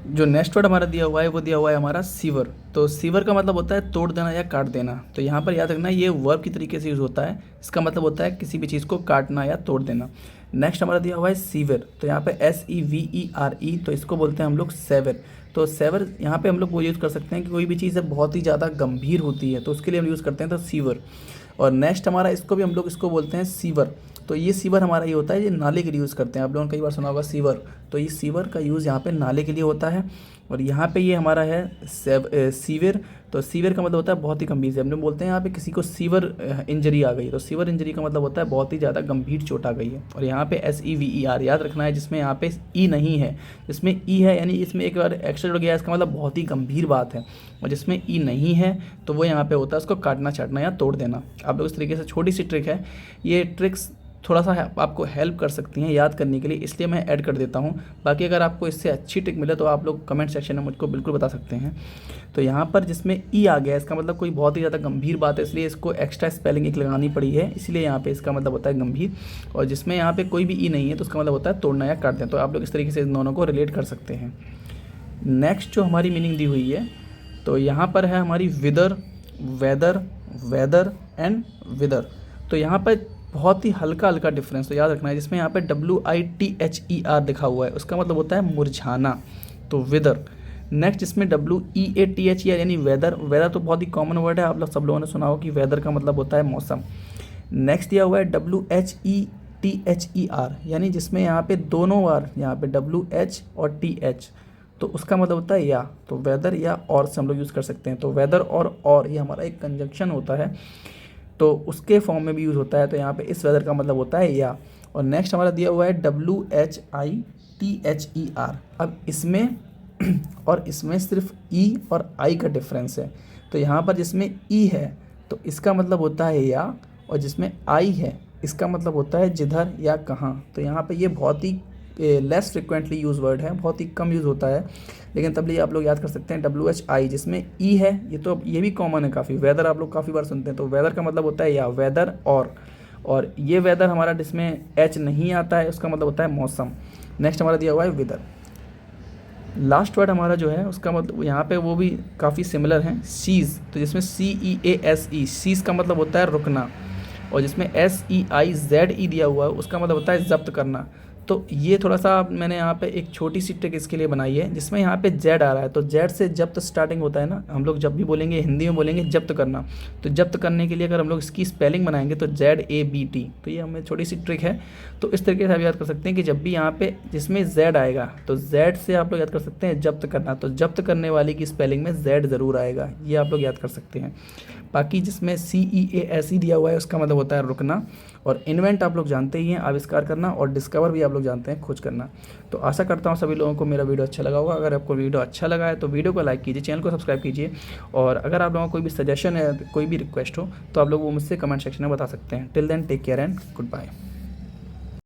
जो next word हमारा दिया हुआ है वो दिया हुआ है हमारा सीवर। तो सीवर का मतलब होता है तोड़ देना या काट देना। तो यहाँ पर याद रखना ये वर्ब की तरीके से यूज़ होता है। इसका मतलब होता है किसी भी चीज़ को काटना या तोड़ देना। नेक्स्ट हमारा दिया हुआ है सीवर। तो यहाँ पे SEVERE, तो इसको बोलते हैं हम लोग सेवर। तो सेवर यहाँ पे हम लोग वो यूज़ कर सकते हैं कि कोई भी चीज़ बहुत ही ज़्यादा गंभीर होती है तो उसके लिए हम यूज़ करते हैं तो सीवर। और नेक्स्ट हमारा इसको भी हम लोग इसको बोलते हैं सीवर। तो ये सीवर हमारा ये होता है, ये नाले के लिए यूज़ करते हैं। आप लोगों ने कई बार सुना होगा सीवर। तो ये सीवर का यूज़ यहाँ पे नाले के लिए होता है। और यहाँ पे ये हमारा है सीवर। तो सीवर का मतलब होता है बहुत ही गंभीर से। हम लोग बोलते हैं यहाँ पे किसी को सीवर इंजरी आ गई। तो सीवर इंजरी का मतलब होता है बहुत ही ज़्यादा गंभीर चोट आ गई है। और यहाँ पे SEVER याद रखना है, जिसमें यहाँ पे ई नहीं है। जिसमें ई है यानी इसमें एक बार एक्स्ट्रा जुड़ गया, इसका मतलब बहुत ही गंभीर बात है। और जिसमें ई नहीं है तो वो यहाँ पे होता है उसको काटना चाटना या तोड़ देना। आप लोग इस तरीके से, छोटी सी ट्रिक है, ये ट्रिक्स थोड़ा सा आपको हेल्प कर सकती हैं याद करने के लिए, इसलिए मैं ऐड कर देता हूँ। बाकी अगर आपको इससे अच्छी ट्रिक मिले तो आप लोग कमेंट सेक्शन में मुझको बिल्कुल बता सकते हैं। तो यहाँ पर जिसमें ई आ गया इसका मतलब कोई बहुत ही ज़्यादा गंभीर बात है, इसलिए इसको एक्स्ट्रा स्पेलिंग एक लगानी पड़ी है, इसलिए यहाँ पे इसका मतलब होता है गंभीर। और जिसमें यहाँ पे कोई भी ई नहीं है तो उसका मतलब होता है तोड़ना या काट देना। तो आप लोग इस तरीके से इन दोनों को रिलेट कर सकते हैं। नेक्स्ट जो हमारी मीनिंग दी हुई है, तो यहाँ पर है हमारी विदर, वेदर, वेदर एंड विदर। तो यहाँ पर बहुत ही हल्का हल्का डिफरेंस तो याद रखना है। जिसमें यहाँ पे WITHER लिखा हुआ है उसका मतलब होता है मुरझाना, तो विदर। नेक्स्ट इसमें WEATHER यानी वेदर। वेदर तो बहुत ही कॉमन वर्ड है, आप लोग सब लोगों ने सुना हो कि वेदर का मतलब होता है मौसम। नेक्स्ट दिया हुआ है WHETHER यानी जिसमें यहाँ पे दोनों बार यहाँ पे WH और TH, तो उसका मतलब होता है या। तो वेदर या और से हम लोग यूज़ कर सकते हैं। तो वेदर और ये हमारा एक कंजंक्शन होता है तो उसके फॉर्म में भी यूज़ होता है। तो यहाँ पे इस वेदर का मतलब होता है या। और नेक्स्ट हमारा दिया हुआ है WHITHER। अब इसमें और इसमें सिर्फ ई और आई का डिफरेंस है। तो यहाँ पर जिसमें ई है तो इसका मतलब होता है या, और जिसमें आई है इसका मतलब होता है जिधर या कहाँ। तो यहाँ पे ये बहुत ही लेस फ्रिक्वेंटली यूज़ वर्ड है, बहुत ही कम यूज़ होता है, लेकिन तब भी आप लोग याद कर सकते हैं WHI जिसमें ई है। ये भी कॉमन है काफ़ी। वेदर आप लोग काफ़ी बार सुनते हैं, तो वेदर का मतलब होता है या, वेदर और ये वेदर हमारा जिसमें एच नहीं आता है उसका मतलब होता है मौसम। नेक्स्ट हमारा दिया हुआ है विदर। लास्ट वर्ड हमारा जो है उसका मतलब यहाँ पे वो भी काफ़ी सिमिलर है, सीज़। तो जिसमें CEASE, सीज़ का मतलब होता है रुकना। और जिसमें SEIZE दिया हुआ है उसका मतलब होता है जब्त करना। तो ये थोड़ा सा मैंने यहाँ पे एक छोटी सी ट्रिक इसके लिए बनाई है, जिसमें यहाँ पे जेड आ रहा है। तो जेड से जब्त स्टार्टिंग होता है ना, हम लोग जब भी बोलेंगे हिंदी में बोलेंगे जब्त करना। तो जब्त करने के लिए अगर हम लोग इसकी स्पेलिंग बनाएंगे तो ZABT। तो ये हमें छोटी सी ट्रिक है। तो इस तरीके से आप याद कर सकते हैं कि जब भी यहाँ पे जिसमें जेड आएगा तो जेड से आप लोग याद कर सकते हैं जब्त करना। तो जब्त करने वाली की स्पेलिंग में जेड ज़रूर आएगा, ये आप लोग याद कर सकते हैं। बाकी जिसमें CEASE दिया हुआ है उसका मतलब होता है रुकना। और इन्वेंट आप लोग जानते ही हैं, आविष्कार करना। और डिस्कवर भी आप लोग जानते हैं, खोज करना। तो आशा करता हूँ सभी लोगों को मेरा वीडियो अच्छा लगा होगा। अगर आपको वीडियो अच्छा लगा है तो वीडियो को लाइक कीजिए, चैनल को सब्सक्राइब कीजिए। और अगर आप लोगों को कोई भी सजेशन है, कोई भी रिक्वेस्ट हो तो आप लोग वो मुझसे कमेंट सेक्शन में बता सकते हैं। Till then take care and good bye.